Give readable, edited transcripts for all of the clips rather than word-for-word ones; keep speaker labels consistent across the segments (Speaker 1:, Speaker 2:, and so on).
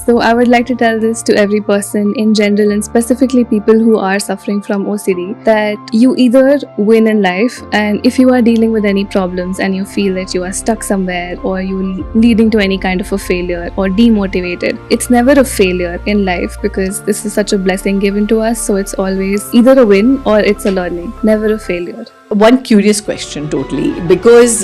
Speaker 1: So I would like to tell this to every person in general, and specifically people who are suffering from OCD, that you either win in life, and if you are dealing with any problems and you feel that you are stuck somewhere or you leading to any kind of a failure or demotivated, it's never a failure in life because this is such a blessing given to us. So it's always either a win or it's a learning, never a failure.
Speaker 2: One curious question, totally, because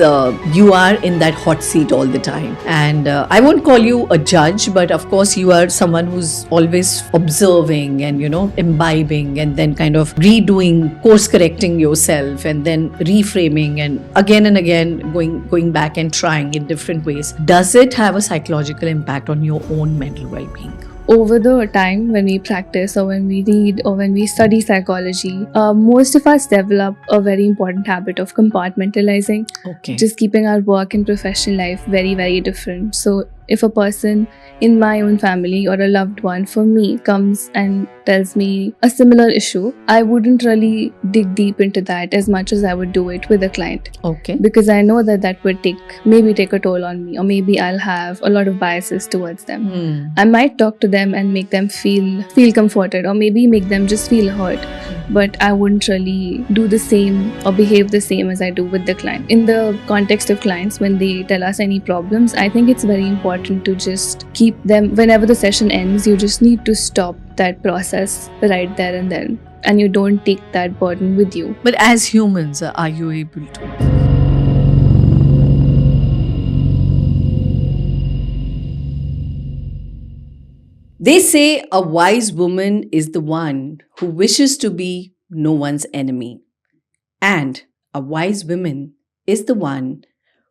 Speaker 2: you are in that hot seat all the time, and I won't call you a judge, but of course you are someone who's always observing and imbibing, and then kind of redoing, course correcting yourself, and then reframing, and again going back and trying in different ways. Does it have a psychological impact on your own mental well-being?
Speaker 1: Over the time when we practice or when we read or when we study psychology, most of us develop a very important habit of compartmentalizing, just keeping our work and professional life very, very different. So if a person in my own family or a loved one for me comes and tells me a similar issue, I wouldn't really dig deep into that as much as I would do it with a client.
Speaker 2: Okay.
Speaker 1: Because I know that would maybe take a toll on me, or maybe I'll have a lot of biases towards them. I might talk to them and make them feel comforted, or maybe make them just feel hurt. But I wouldn't really do the same or behave the same as I do with the client. In the context of clients, when they tell us any problems, I think it's very important to just keep them, whenever the session ends, you just need to stop that process right there and then. And you don't take that burden with you.
Speaker 2: But as humans, are you able to? They say a wise woman is the one who wishes to be no one's enemy. And a wise woman is the one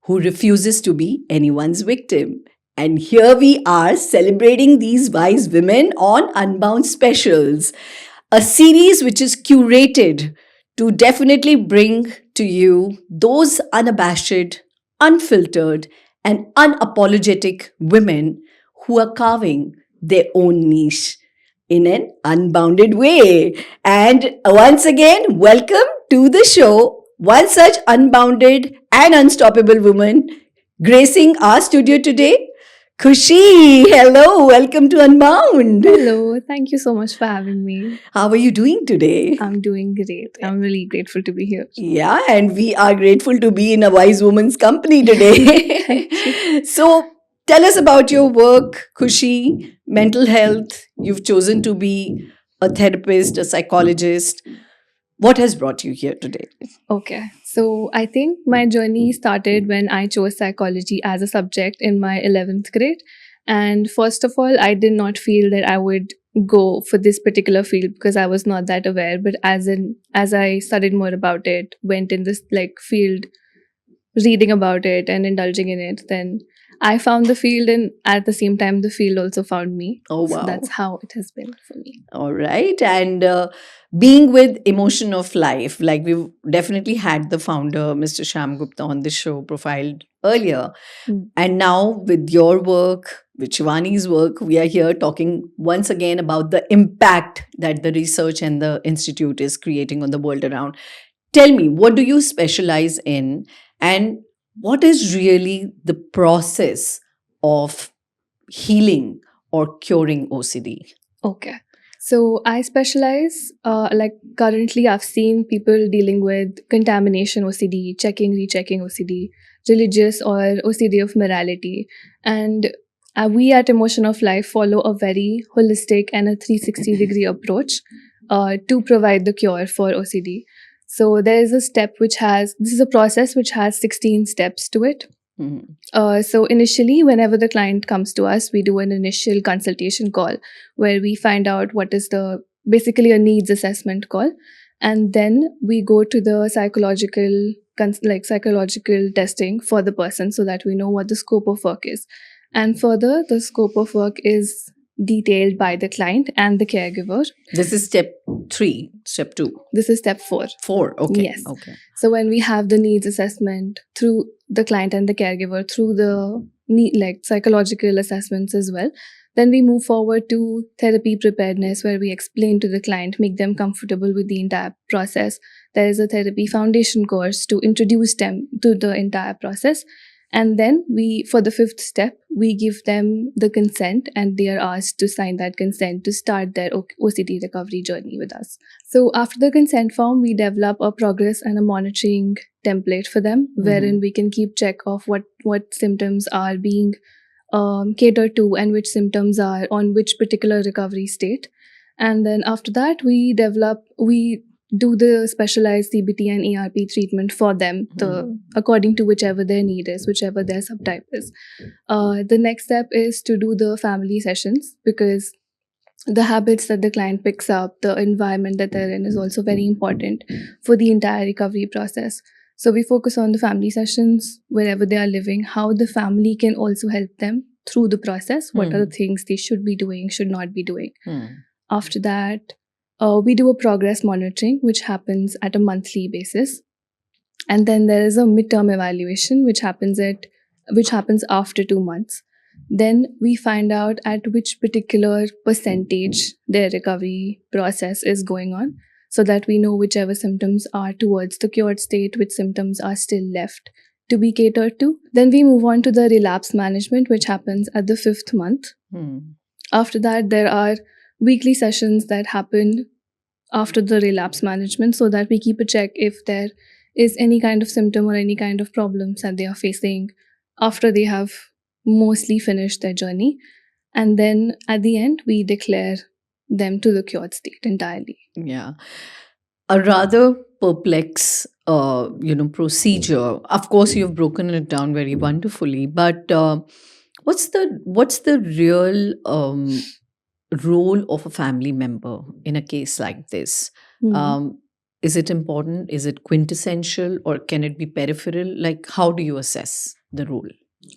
Speaker 2: who refuses to be anyone's victim. And here we are celebrating these wise women on Unbound Specials, a series which is curated to definitely bring to you those unabashed, unfiltered, and unapologetic women who are carving their own niche in an unbounded way. And once again, welcome to the show, one such unbounded and unstoppable woman gracing our studio today, Khushii. Hello, welcome to Unbound.
Speaker 1: Hello, thank you so much for having me.
Speaker 2: How are you doing today?
Speaker 1: I'm doing great. I'm really grateful to be here.
Speaker 2: Yeah, and we are grateful to be in a wise woman's company today. So, tell us about your work, Khushii. Mental health. You've chosen to be a therapist, a psychologist. What has brought you here today?
Speaker 1: Okay, so I think my journey started when I chose psychology as a subject in my 11th grade. And first of all, I did not feel that I would go for this particular field because I was not that aware. But as I studied more about it, went in this field, reading about it and indulging in it, then I found the field, and at the same time, the field also found me.
Speaker 2: Oh, wow.
Speaker 1: So that's how it has been for me.
Speaker 2: All right. And being with Emotion of Life, like we've definitely had the founder, Mr. Shyam Gupta, on the show profiled earlier. And now with your work, with Shivani's work, we are here talking once again about the impact that the research and the institute is creating on the world around. Tell me, what do you specialize in? And what is really the process of healing or curing OCD?
Speaker 1: Okay. So I specialize, currently I've seen people dealing with contamination OCD, checking, rechecking OCD, religious or OCD of morality. And we at Emotion of Life follow a very holistic and a 360-degree approach to provide the cure for OCD. So there is this is a process which has 16 steps to it. So initially, whenever the client comes to us, we do an initial consultation call where we find out what is basically a needs assessment call. And then we go to the psychological testing for the person so that we know what the scope of work is. And further, the scope of work is detailed by the client and the caregiver.
Speaker 2: This is step 3, step 2.
Speaker 1: This is step 4.
Speaker 2: 4, okay.
Speaker 1: Yes.
Speaker 2: Okay.
Speaker 1: So when we have the needs assessment through the client and the caregiver, through the psychological assessments as well, then we move forward to therapy preparedness, where we explain to the client, make them comfortable with the entire process. There is a therapy foundation course to introduce them to the entire process. And then for the fifth step, we give them the consent and they are asked to sign that consent to start their OCD recovery journey with us. So after the consent form, we develop a progress and a monitoring template for them, wherein we can keep check of what symptoms are being catered to and which symptoms are on which particular recovery state. And then after that, we do the specialized CBT and ARP treatment for them, according to whichever their need is, whichever their subtype is. The next step is to do the family sessions, because the habits that the client picks up, the environment that they're in is also very important for the entire recovery process. So we focus on the family sessions wherever they are living, how the family can also help them through the process, what are the things they should be doing, should not be doing. After that, we do a progress monitoring, which happens at a monthly basis. And then there is a midterm evaluation, which happens after 2 months. Then we find out at which particular percentage their recovery process is going on, so that we know whichever symptoms are towards the cured state, which symptoms are still left to be catered to. Then we move on to the relapse management, which happens at the 5th month. After that, there are weekly sessions that happen after the relapse management, so that we keep a check if there is any kind of symptom or any kind of problems that they are facing after they have mostly finished their journey. And then at the end, we declare them to the cured state entirely.
Speaker 2: Yeah. A rather perplex, procedure. Of course, you've broken it down very wonderfully. But what's the real role of a family member in a case like this? Is it important? Is it quintessential, or can it be peripheral? Like, how do you assess the role?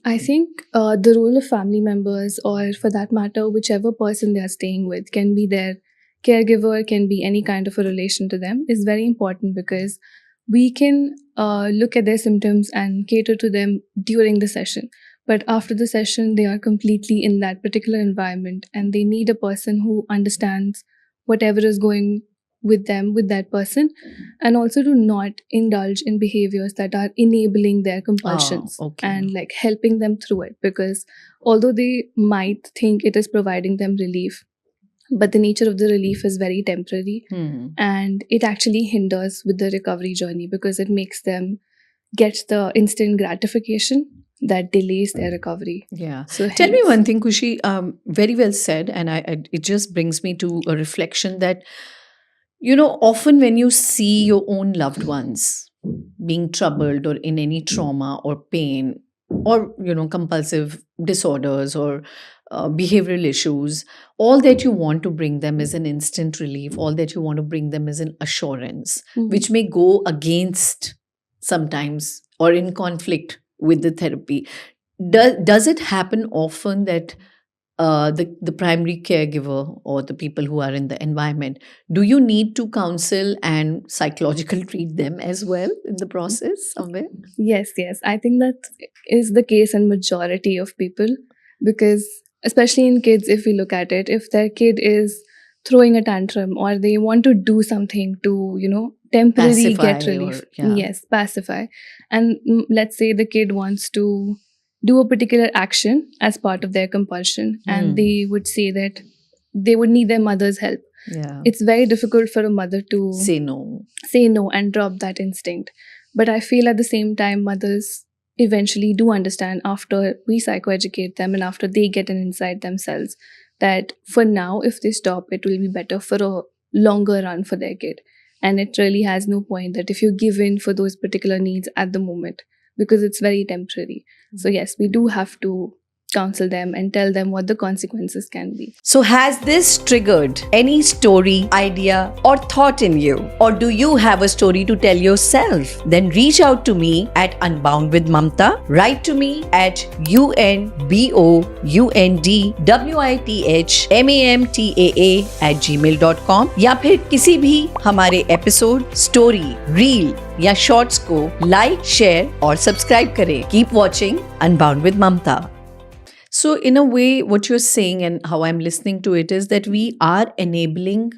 Speaker 1: I think the role of family members, or for that matter, whichever person they are staying with, can be their caregiver, can be any kind of a relation to them, is very important, because we can look at their symptoms and cater to them during the session. But after the session, they are completely in that particular environment, and they need a person who understands whatever is going with them, with that person, and also to not indulge in behaviors that are enabling their compulsions and like helping them through it. Because although they might think it is providing them relief, but the nature of the relief is very temporary, and it actually hinders with the recovery journey, because it makes them get the instant gratification that delays their recovery.
Speaker 2: Yeah. So tell me one thing, Khushii. Very well said, and it just brings me to a reflection that, often when you see your own loved ones being troubled or in any trauma or pain, or compulsive disorders or behavioral issues, all that you want to bring them is an instant relief. All that you want to bring them is an assurance, which may go against sometimes or in conflict with the therapy. Does it happen often that the primary caregiver or the people who are in the environment, do you need to counsel and psychological treat them as well in the process somewhere?
Speaker 1: Yes. I think that is the case in majority of people, because especially in kids, if we look at it, if their kid is throwing a tantrum or they want to do something to, temporarily get relief. Yes, pacify. And let's say the kid wants to do a particular action as part of their compulsion, and they would say that they would need their mother's help.
Speaker 2: Yeah.
Speaker 1: It's very difficult for a mother to
Speaker 2: say no
Speaker 1: and drop that instinct. But I feel at the same time, mothers eventually do understand, after we psychoeducate them and after they get an insight themselves, that for now, if they stop, it will be better for a longer run for their kid. And it really has no point that if you give in for those particular needs at the moment, because it's very temporary. So yes, we do have to counsel them and tell them what the consequences can be.
Speaker 2: So has this triggered any story, idea or thought in you? Or do you have a story to tell yourself? Then reach out to me at Unbound with Mamta. Write to me at unboundwithmamtaa@gmail.com या फिर किसी भी हमारे episode, story, reel या shorts को like, share और subscribe करें. Keep watching Unbound with Mamta. So in a way, what you're saying and how I'm listening to it is that we are enabling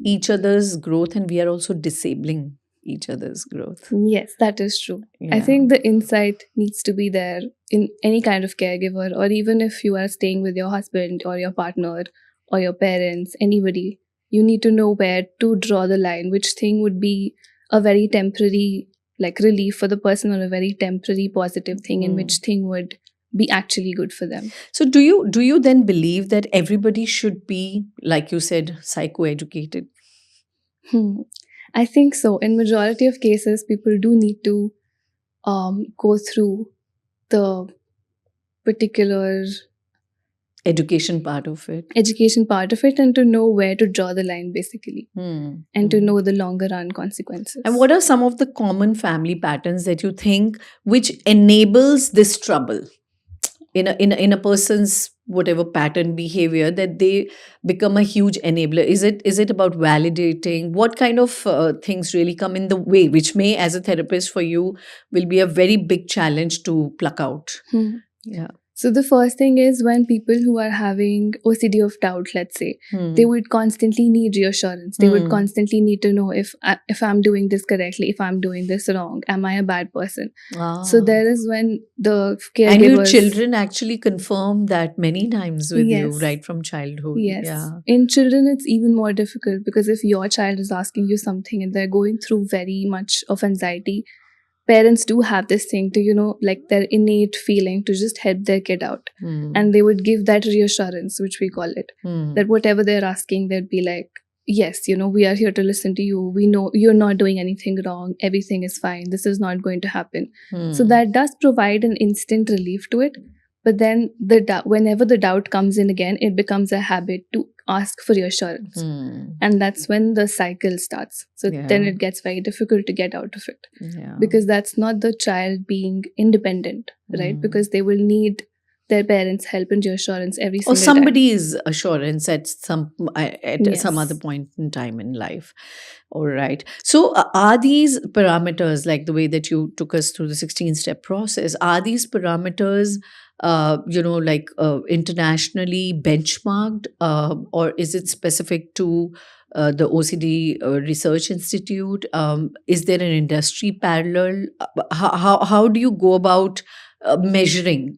Speaker 2: each other's growth and we are also disabling each other's growth.
Speaker 1: Yes, that is true. I
Speaker 2: Yeah.
Speaker 1: think the insight needs to be there in any kind of caregiver, or even if you are staying with your husband or your partner or your parents, anybody, you need to know where to draw the line, which thing would be a very temporary like relief for the person or a very temporary positive thing, and which thing would be actually good for them.
Speaker 2: So do you then believe that everybody should be, like you said, psychoeducated?
Speaker 1: I think so. In majority of cases, people do need to go through the particular
Speaker 2: Education part of it.
Speaker 1: education part of it and to know where to draw the line, basically, and to know the longer run consequences.
Speaker 2: And what are some of the common family patterns that you think which enables this trouble in a person's whatever pattern behavior, that they become a huge enabler? Is it about validating? What kind of things really come in the way, which may, as a therapist for you, will be a very big challenge to pluck out? Yeah.
Speaker 1: So the first thing is, when people who are having OCD of doubt, let's say, they would constantly need reassurance. They would constantly need to know if I'm doing this correctly, if I'm doing this wrong, am I a bad person? So there is when the caregivers...
Speaker 2: And your children actually confirm that many times with you,
Speaker 1: Yes.
Speaker 2: right from childhood.
Speaker 1: Yes.
Speaker 2: Yeah.
Speaker 1: In children, it's even more difficult, because if your child is asking you something and they're going through very much of anxiety, parents do have this thing to, like their innate feeling to just help their kid out. And they would give that reassurance, which we call it, that whatever they're asking, they'd be like, yes, we are here to listen to you. We know you're not doing anything wrong. Everything is fine. This is not going to happen. So that does provide an instant relief to it. But then whenever the doubt comes in again, it becomes a habit to ask for reassurance. And that's when the cycle starts. So then it gets very difficult to get out of it. Because that's not the child being independent, right? Because they will need their parents' help and reassurance every
Speaker 2: Or
Speaker 1: single time.
Speaker 2: somebody's assurance at some
Speaker 1: Yes.
Speaker 2: other point in time in life. All right. So are these parameters, like the way that you took us through the 16-step process, are these parameters internationally benchmarked, or is it specific to the OCD Research Institute? Is there an industry parallel? How do you go about measuring,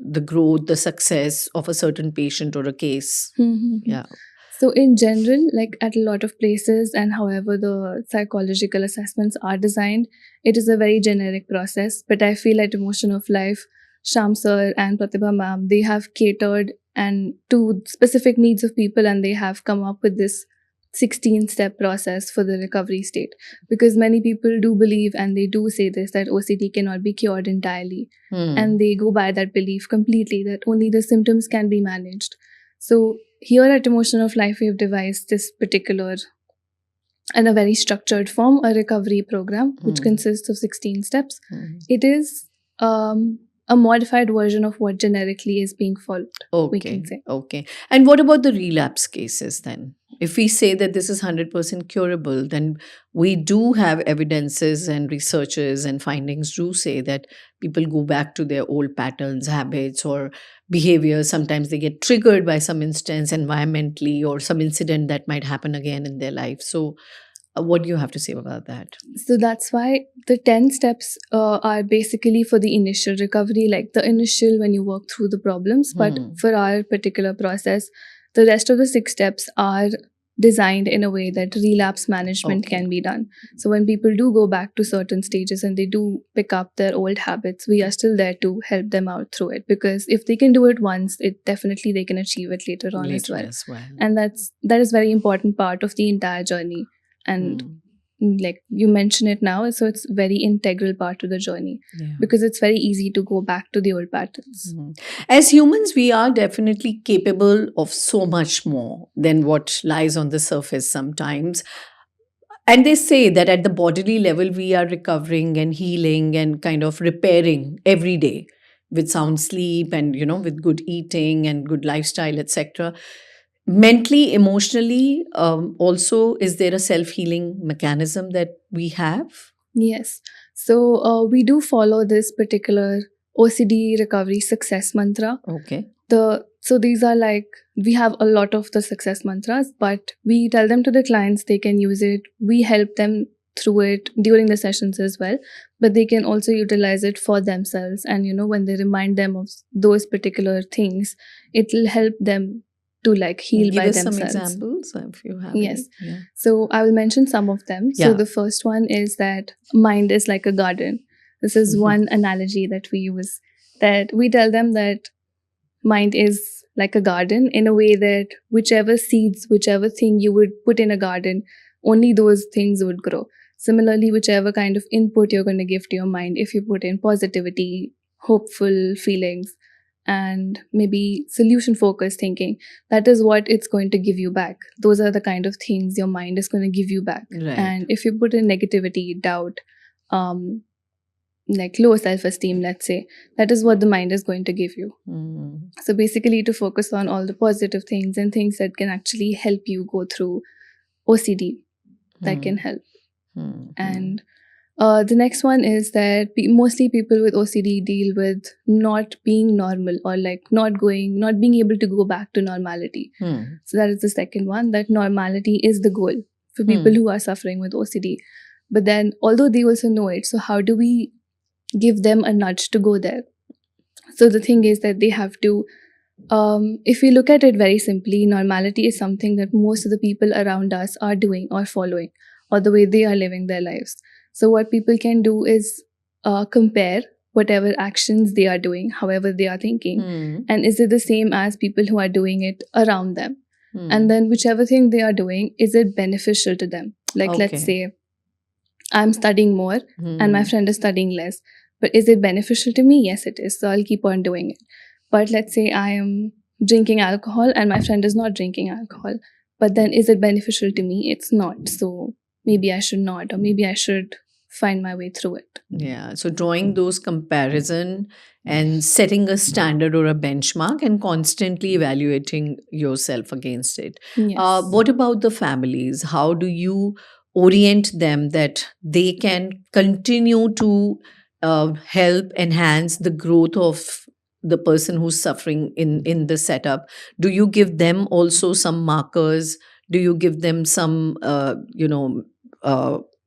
Speaker 2: the growth, the success of a certain patient or a case? Yeah.
Speaker 1: So in general, like at a lot of places, and however the psychological assessments are designed, it is a very generic process. But I feel at Emotion of Life, Sham sir and Pratibha ma'am, they have catered and to specific needs of people, and they have come up with this 16-step process for the recovery state. Because many people do believe, and they do say this, that OCD cannot be cured entirely. And they go by that belief completely, that only the symptoms can be managed. So here at Emotion of Life, we have devised this particular, in a very structured form, a recovery program, which consists of 16 steps. It is a modified version of what generically is being followed, we can say.
Speaker 2: Okay. And what about the relapse cases then? If we say that this is 100% curable, then we do have evidences, and researchers and findings do say that people go back to their old patterns, habits, or behaviors. Sometimes they get triggered by some instance environmentally, or some incident that might happen again in their life. So what do you have to say about that?
Speaker 1: So that's why the 10 steps are basically for the initial recovery, like the initial when you work through the problems. But for our particular process, the rest of the 6 steps are designed in a way that relapse management can be done. So when people do go back to certain stages and they do pick up their old habits, we are still there to help them out through it. Because if they can do it once, definitely they can achieve it later on as well. And that is very important part of the entire journey. And like you mention it now, so it's very integral part of the journey, because it's very easy to go back to the old patterns.
Speaker 2: As humans, we are definitely capable of so much more than what lies on the surface sometimes. And they say that at the bodily level, we are recovering and healing and kind of repairing every day with sound sleep and, with good eating and good lifestyle, etc. Mentally, emotionally, also, is there a self-healing mechanism that we have?
Speaker 1: Yes. So we do follow this particular OCD recovery success mantra.
Speaker 2: Okay.
Speaker 1: So these are like, we have a lot of the success mantras, but we tell them to the clients, they can use it. We help them through it during the sessions as well, but they can also utilize it for themselves. And when they remind them of those particular things, it will help them to like heal
Speaker 2: Give
Speaker 1: by
Speaker 2: us some
Speaker 1: themselves.
Speaker 2: examples if you have
Speaker 1: Yes.
Speaker 2: any. Yeah.
Speaker 1: So I will mention some of them.
Speaker 2: Yeah.
Speaker 1: So the first one is that mind is like a garden. This is one analogy that we use, that we tell them that mind is like a garden, in a way that whichever seeds, whichever thing you would put in a garden, only those things would grow. Similarly, whichever kind of input you're going to give to your mind, if you put in positivity, hopeful feelings, and maybe solution focused thinking, that is what it's going to give you back. Those are the kind of things your mind is going to give you back.
Speaker 2: Right.
Speaker 1: And if you put in negativity, doubt, like low self-esteem, let's say, that is what the mind is going to give you. So basically, to focus on all the positive things and things that can actually help you go through OCD, that can help. And the next one is that mostly people with OCD deal with not being normal, or like not being able to go back to normality. So that is the second one, that normality is the goal for people who are suffering with OCD. But then, although they also know it, so how do we give them a nudge to go there? So the thing is that they have to, if we look at it very simply, normality is something that most of the people around us are doing or following, or the way they are living their lives. So what people can do is compare whatever actions they are doing, however they are thinking, and is it the same as people who are doing it around them? And then whichever thing they are doing, is it beneficial to them? Like, let's say I'm studying more and my friend is studying less. But is it beneficial to me? Yes, it is. So I'll keep on doing it. But let's say I am drinking alcohol and my friend is not drinking alcohol. But then is it beneficial to me? It's not. So maybe I should not, or maybe I should find my way through it.
Speaker 2: Yeah. So drawing those comparison and setting a standard or a benchmark and constantly evaluating yourself against it.
Speaker 1: Yes.
Speaker 2: What about the families? How do you orient them that they can continue to help enhance the growth of the person who's suffering in the setup? Do you give them also some markers? Do you give them some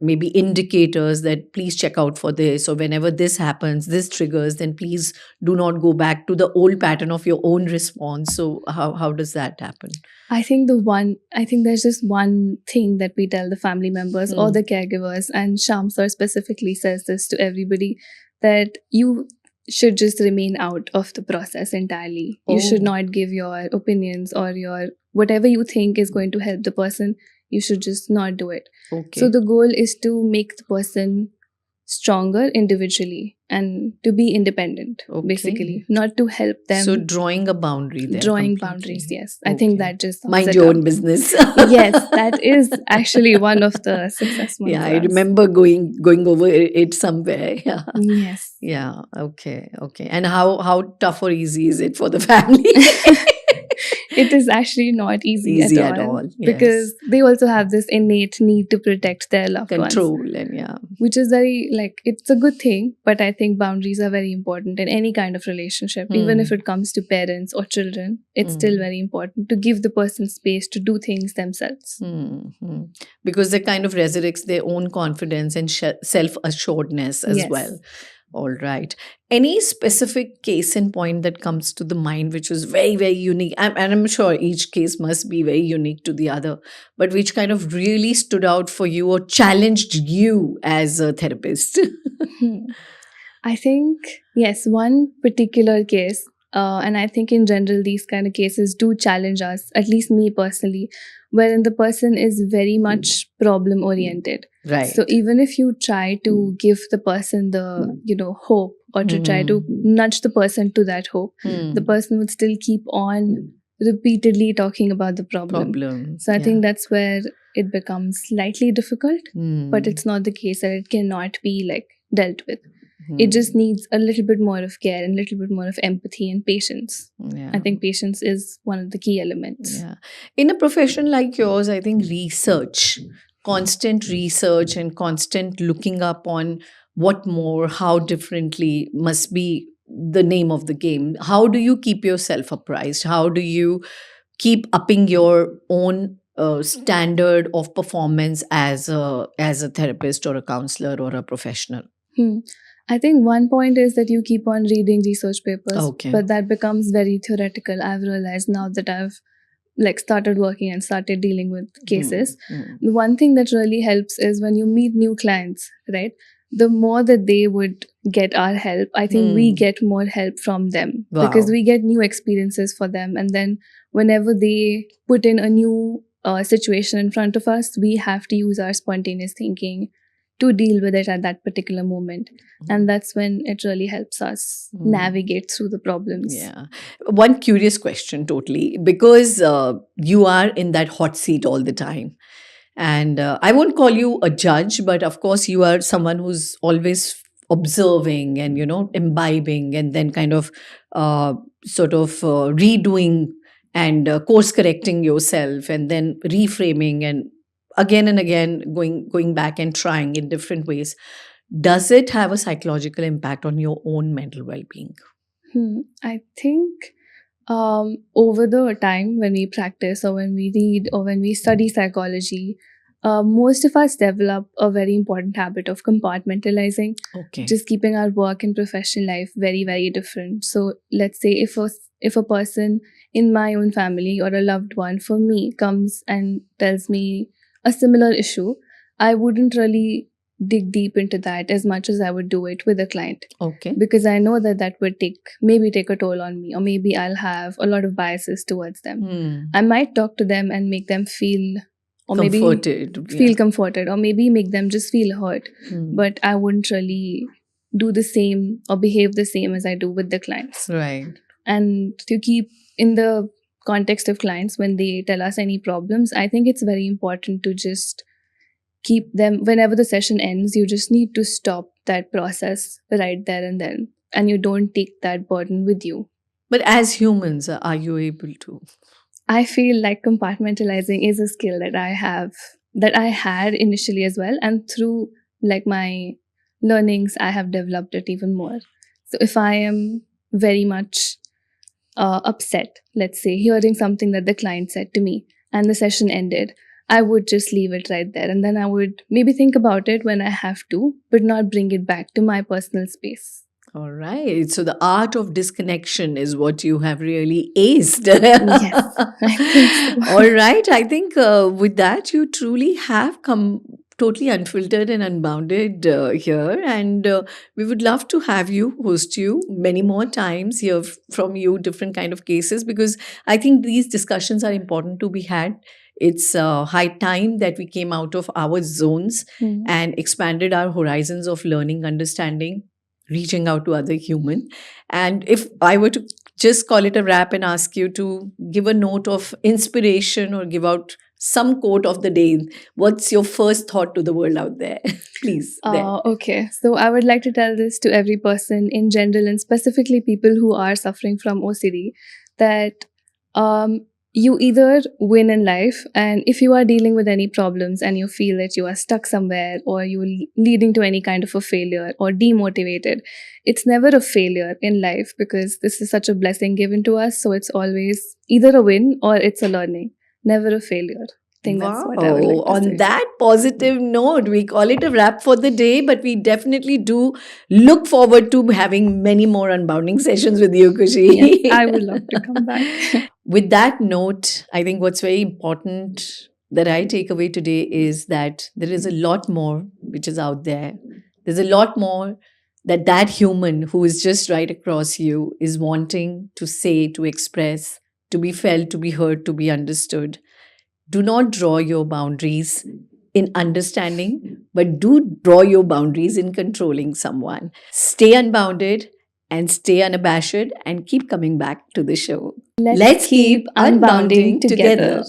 Speaker 2: maybe indicators that please check out for this, or whenever this happens, this triggers, then please do not go back to the old pattern of your own response? So how does that happen?
Speaker 1: I think there's just one thing that we tell the family members or the caregivers, and Sham sir specifically says this to everybody, that you should just remain out of the process entirely. You should not give your opinions or your whatever you think is going to help the person. You should just not do it. So the goal is to make the person stronger individually and to be independent, basically, not to help them.
Speaker 2: So drawing a boundary there.
Speaker 1: Drawing
Speaker 2: completely.
Speaker 1: boundaries, yes. I think that just sums
Speaker 2: mind
Speaker 1: it
Speaker 2: your
Speaker 1: up.
Speaker 2: own business.
Speaker 1: Yes, that is actually one of the success ones.
Speaker 2: Yeah, I remember going over it somewhere. Yeah.
Speaker 1: Yes.
Speaker 2: Yeah. Okay. And how tough or easy is it for the family?
Speaker 1: It is actually not easy at all.
Speaker 2: Yes.
Speaker 1: Because they also have this innate need to protect their loved ones.
Speaker 2: Control and
Speaker 1: which is very, like, it's a good thing, but I think boundaries are very important in any kind of relationship. Even if it comes to parents or children, it's still very important to give the person space to do things themselves.
Speaker 2: Because that kind of resurrects their own confidence and self-assuredness as well. All right. Any specific case in point that comes to the mind which was very, very unique? And I'm sure each case must be very unique to the other, but which kind of really stood out for you or challenged you as a therapist?
Speaker 1: I think, yes, one particular case, and I think in general, these kind of cases do challenge us, at least me personally, wherein the person is very much problem oriented.
Speaker 2: Right.
Speaker 1: So even if you try to give the person the, hope, or to try to nudge the person to that hope, the person would still keep on repeatedly talking about the problem. So I think that's where it becomes slightly difficult, but it's not the case that it cannot be like dealt with. It just needs a little bit more of care and a little bit more of empathy and patience. I think patience is one of the key elements.
Speaker 2: Yeah. In a profession like yours, I think constant research and constant looking up on what more, how differently must be the name of the game. How do you keep yourself apprised? How do you keep upping your own standard of performance as a therapist or a counselor or a professional?
Speaker 1: Hmm. I think one point is that you keep on reading research papers,
Speaker 2: Okay.
Speaker 1: but that becomes very theoretical. I've realized now that I've started working and started dealing with cases. The one thing that really helps is when you meet new clients, right? The more that they would get our help, I think we get more help from them because
Speaker 2: Wow.
Speaker 1: we get new experiences for them. And then whenever they put in a new situation in front of us, we have to use our spontaneous thinking to deal with it at that particular moment. And that's when it really helps us navigate through the problems.
Speaker 2: Yeah. One curious question, totally, because you are in that hot seat all the time. And I won't call you a judge, but of course, you are someone who's always observing and, imbibing and then kind of sort of redoing and course correcting yourself and then reframing and again going back and trying in different ways. Does it have a psychological impact on your own mental well-being?
Speaker 1: I think over the time when we practice or when we read or when we study psychology, most of us develop a very important habit of compartmentalizing,
Speaker 2: Okay.
Speaker 1: just keeping our work and professional life very, very different. So let's say if a person in my own family or a loved one for me comes and tells me a similar issue, I wouldn't really dig deep into that as much as I would do it with a client,
Speaker 2: Okay.
Speaker 1: because I know that that would maybe take a toll on me, or maybe I'll have a lot of biases towards them. I might talk to them and make them feel, or
Speaker 2: Comforted.
Speaker 1: maybe feel comforted, or maybe make them just feel hurt.
Speaker 2: Hmm.
Speaker 1: But I wouldn't really do the same or behave the same as I do with the clients.
Speaker 2: Right.
Speaker 1: And to keep in the context of clients, when they tell us any problems, I think it's very important to just keep them, whenever the session ends, you just need to stop that process right there and then, and you don't take that burden with you.
Speaker 2: But as humans, are you able to?
Speaker 1: I feel like compartmentalizing is a skill that I had initially as well, and through like my learnings I have developed it even more. So if I am very much upset, let's say, hearing something that the client said to me and the session ended, I would just leave it right there. And then I would maybe think about it when I have to, but not bring it back to my personal space.
Speaker 2: All right. So the art of disconnection is what you have really aced.
Speaker 1: Yes, I think so.
Speaker 2: All right. I think with that, you truly have come totally unfiltered and unbounded here. And we would love to have you host you many more times, hear from you different kind of cases, because I think these discussions are important to be had. It's high time that we came out of our zones and expanded our horizons of learning, understanding, reaching out to other human. And if I were to just call it a wrap and ask you to give a note of inspiration or give out some quote of the day, what's your first thought to the world out there? Please.
Speaker 1: Okay, so I would like to tell this to every person in general, and specifically people who are suffering from OCD, that you either win in life, and if you are dealing with any problems and you feel that you are stuck somewhere or you're leading to any kind of a failure or demotivated, it's never a failure in life, because this is such a blessing given to us. So it's always either a win or it's a learning, never a failure. I think that's what I would like to
Speaker 2: On
Speaker 1: say.
Speaker 2: that positive note, we call it a wrap for the day, but we definitely do look forward to having many more unbounding sessions with you, Khushii.
Speaker 1: Yes, I would love to come back.
Speaker 2: With that note, I think what's very important that I take away today is that there is a lot more which is out there. There's a lot more that human who is just right across you is wanting to say, to express, to be felt, to be heard, to be understood. Do not draw your boundaries in understanding, but do draw your boundaries in controlling someone. Stay unbounded and stay unabashed and keep coming back to the show.
Speaker 1: Let's keep unbounding together.